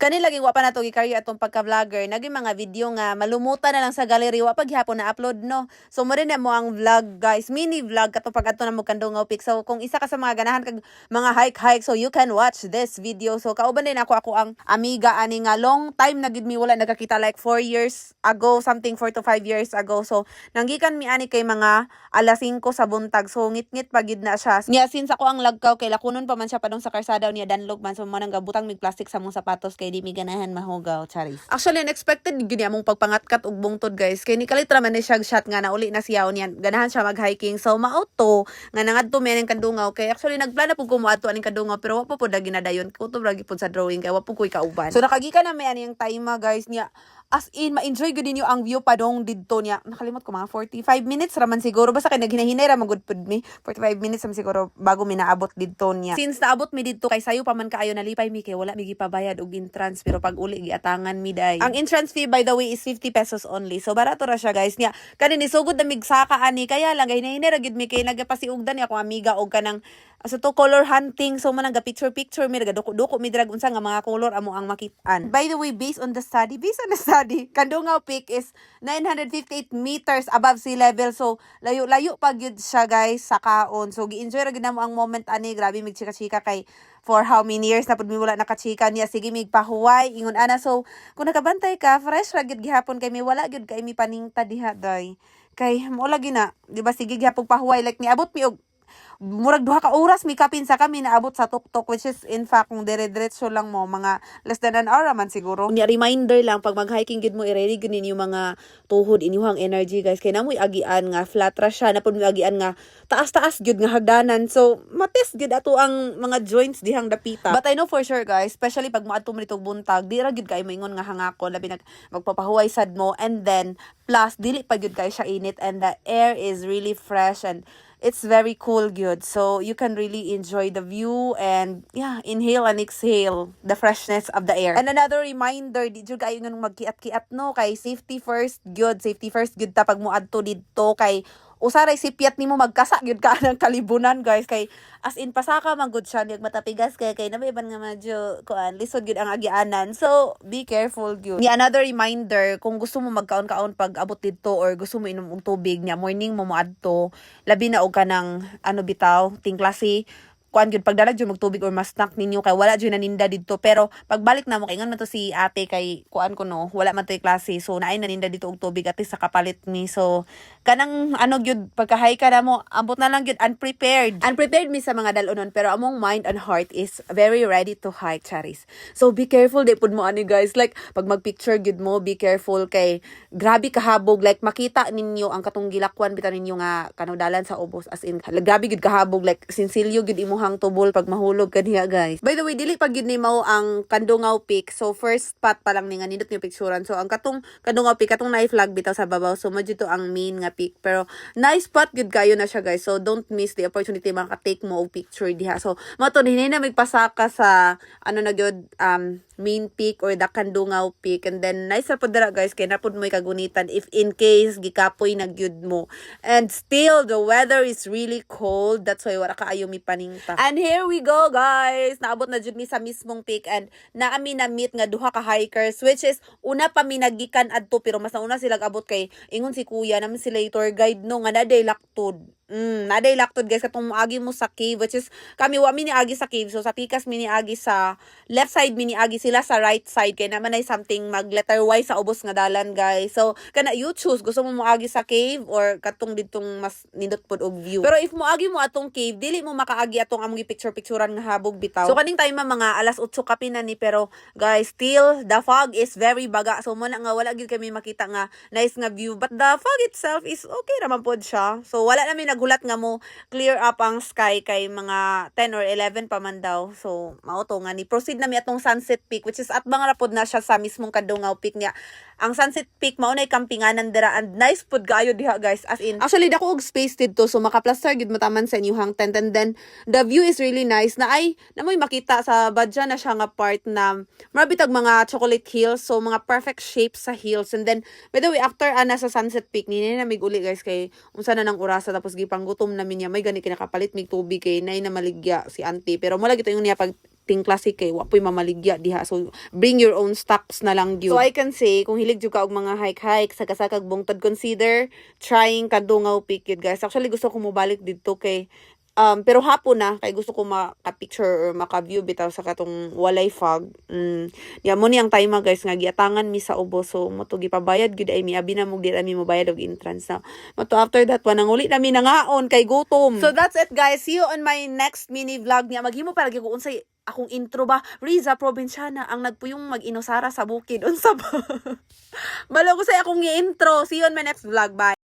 Kani lagi wa pa nato gikaryo atong pagka-vlogger, naging mga video nga malumutan na lang sa gallery wa paghapon na upload no. So mo rin na mo ang vlog guys, mini vlog katong pag adto na mo Kandungaw Peak. So kung isa ka sa mga ganahan kag mga hike so you can watch this video. So kauban din ako ang amiga ani nga long time na gid mi wala nagakita like 4 years ago, something 4 to 5 years ago. So nanggikan mi ani kay mga alas 5 sa buntag. So ngit-ngit pagid na siya. Nya since ako ang lagkaw kay lakunon pa man siya padong sa karsada niya danlog man, so manang gabutang mig plastic sa mong sapatos kay di mi ganahan mahugaw, charis. Actually unexpected gini among pagpangatkat og bungtod guys. Kay ni kalitra man ni siya shot nga nauli na siya niyan. Ganahan siya mag-hiking. So maauto nga nangadto mi aning Kandungaw kay actually nagplano pud ko moadto aning Kandungaw pero wa pa pud ginadayon. Kutob lagi pud sa drawing kay wa pud koy kauban. So nakagikan na mi ani ang time guys niya. As in, ma-enjoy gud ninyo ang view padong didto niya. Nakalimot ko mga 45 minutes raman siguro. Basta kay naghinahinay ra magud pud mi. 45 minutes raman siguro bago mi naabot didto niya. Since naabot mi didto kay sayo pa man kaayo nalipay mi kay wala mi gipabayad og entrance pero pag uli giatangan mi day. Ang entrance fee by the way is 50 pesos only. So barato ra siya guys niya. Kani ni sugod na migsaka ani kaya lang hinahinay ra gid mi kay nagapasiugdan ni ako amiga og kanang so to color hunting. So man nga picture mi duko mi drag unsa nga mga color amo ang makit-an. By the way, based on the study, Kandungaw Peak is 958 meters above sea level. So layo pa gyud siya guys sa kaon. So gi-enjoy ra gyud namo ang moment ani. Grabe mig chika-chika kay for how many years na pud mi wala nakachika niya. Sige mig pahuway ingon ana. So kung nakabantay ka, fresh ra gyud gihapon kay mi wala gyud kay mi paningta diha day. Kay mo lagi na, di ba sige gihapon pahuway like niabot mi og murag 2 ka oras mi kapin sa kami naabot sa tuktok, which is in fact kung dire-diretso lang mo mga less than an hour man siguro. Nya reminder lang pag mag-hiking gid mo i-ready gid ninyo mga tuhod inyong energy guys kay namoy agian nga flat ra siya na pud mo agian nga taas-taas gyud nga hagdanan. So matest gyud ato ang mga joints dihang dapita. But I know for sure guys, especially pag moadto mo nitong buntag, di ra gyud kay maingon nga hangakon labi magpapahuway sad mo, and then plus dili pa gyud kay siya init and the air is really fresh and it's very cool good. So you can really enjoy the view and yeah, inhale and exhale the freshness of the air. And another reminder, di jud kayo nga magkiat-kiat no kay safety first good ta pag moadto didto kay usaray sipiat nimo magkasa gyud ka ng kalibunan guys kay as in pasaka man gud siya niyag matapigas kay nabayban nga medyo kuan lisod gyud ang agianan. So be careful gyud. Ni another reminder, kung gusto mo magkaon-kaon pag abot didto or gusto mo inom og tubig nya morning mo moadto, labi na og kanang bitaw tingklase kuan gyud pagdalag jud magtubig or mas snack ninyo kay wala jud naninda didto. Pero pagbalik na mo kay ingon man to si ate kay kuan ko no wala man to klase, so naay naninda dito og tubig at least sa kapalit mi. So kanang gyud pagkahay ka na mo ambot na lang gyud unprepared mi sa mga dalonon pero among mind and heart is very ready to hike, charis. So be careful di pud mo ani guys, like pag magpicture gyud mo be careful kay grabe kahabog, like makita ninyo ang katong gilakwan bitaw ninyo nga kanudalan sa ubos, as in grabe gyud kahabog, like sinsilyo gyud imo hang tubol pag mahulog ka diha guys. By the way, dili pag yun ni mao ang Kandungaw Peak. So first spot pa lang ni nga nindot yung picturean. So ang katong Kandungaw Peak, katong na flag bitaw sa babaw. So medyo to ang main nga peak. Pero nice spot good kayo na siya guys. So don't miss the opportunity maka-take mo og picture diha. So mo to hinay na magpasaka sa na gyud main peak or the Kandungaw Peak, and then nice ra pud dira guys kay napud mo kagunitan if in case gikapoy na gyud mo. And still the weather is really cold, that's why wala kaayo mi paningta. And here we go guys, naabot na jud mi sa mismong peak and naami na meet nga 2 ka hikers, which is una pa mi nagikan adto pero mas nauna sila abot kay ingon si kuya naman sila tour guide no nga naday laktod. Naday laktod guys katong moagi mo sa cave, which is kami wa mi niagi sa cave. So sa pikas mi niagi sa left side, mi niagi sila sa right side kay naman ay something mag letter Y sa ubos nga dalan guys. So kana you choose gusto mo moagi sa cave or katong ditong mas nindot pod og view. Pero if moagi mo atong cave, dili mo makaagi atong among picture-picturean nga habog bitaw. So kaning time mga alas 8 kapin na ni, pero guys still the fog is very baga. So mo na nga wala gyud kami makita nga nice nga view, but the fog itself is okay raman pod siya. So wala na mi nagulat nga mo clear up ang sky kay mga 10 or 11 pa man daw. So mao to nga ni proceed na mi atong Sunset Peak, which is at bang rapod na siya sa mismong Kandungaw Peak niya. Ang Sunset Peak mao nay kampinganan dira and nice pud kaayo diha guys, as in actually dako og space didto so makaplaster gid mo taman sa inyong tent, and then the view is really nice na ay namoy makita sa badya na siya nga part na marabitag mga chocolate hills, so mga perfect shapes sa hills. And then by the way after ana sa Sunset Peak ni na mig uli guys kay unsa na nang orasa tapos gipanggutom namin niya may gani kinakapalit mig tubig kay nay na maligya si auntie, pero mula gito yung niya pag acting klase kay wa po'y mamaligya diha. So bring your own stocks na lang gyud. So I can say kung hilig jud ka og mga hike sagasa kag bungtod, consider trying Kadungaw Peak yun guys. Actually gusto ko mobalik dito kay pero hapon na kay gusto ko maka-picture or maka-view bitaw sa katong walay fog. Ya mo ni ang time guys nga giatangan mi sa Ubos, so mo to gipabayad gid ay mi abi na mo di mi mobayad og entrance na. Mo to after that wanang uli na mi nangaon kay gutom. So that's it guys. See you on my next mini vlog niya. Maghimo palagi ko unsay akong intro ba. Riza Provinciana ang nagpuyong mag-inusara sa bukid unsa ba. Balo ko say akong i-intro. See you on my next vlog. Bye.